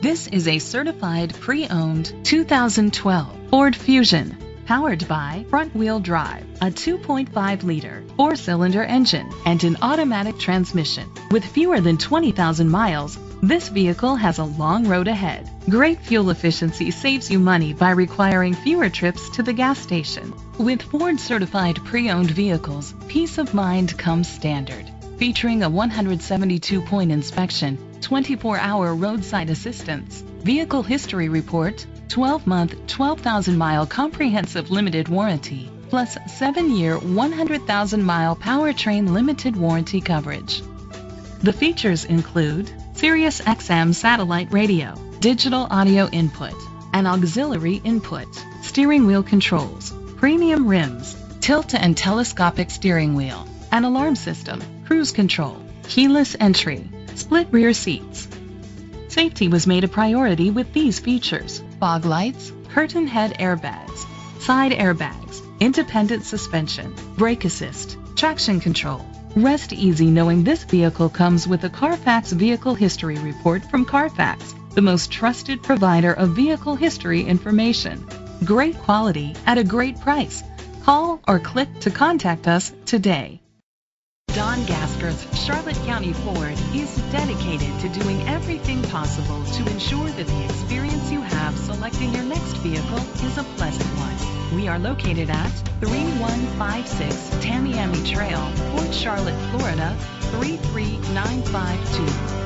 This is a certified pre-owned 2012 Ford Fusion, powered by front-wheel drive, a 2.5-liter four-cylinder engine, and an automatic transmission. With fewer than 20,000 miles, this vehicle has a long road ahead. Great fuel efficiency saves you money by requiring fewer trips to the gas station. With Ford certified pre-owned vehicles, peace of mind comes standard. Featuring a 172-point inspection, 24-hour roadside assistance, vehicle history report, 12-month, 12,000-mile comprehensive limited warranty, plus 7-year, 100,000-mile powertrain limited warranty coverage. The features include Sirius XM satellite radio, digital audio input, an auxiliary input, steering wheel controls, premium rims, tilt and telescopic steering wheel, an alarm system, cruise control, keyless entry, split rear seats. Safety was made a priority with these features: fog lights, curtain head airbags, side airbags, independent suspension, brake assist, traction control. Rest easy knowing this vehicle comes with a Carfax Vehicle History Report from Carfax, the most trusted provider of vehicle history information. Great quality at a great price. Call or click to contact us today. Don Gasker's Charlotte County Ford is dedicated to doing everything possible to ensure that the experience you have selecting your next vehicle is a pleasant one. We are located at 3156 Tamiami Trail, Port Charlotte, Florida 33952.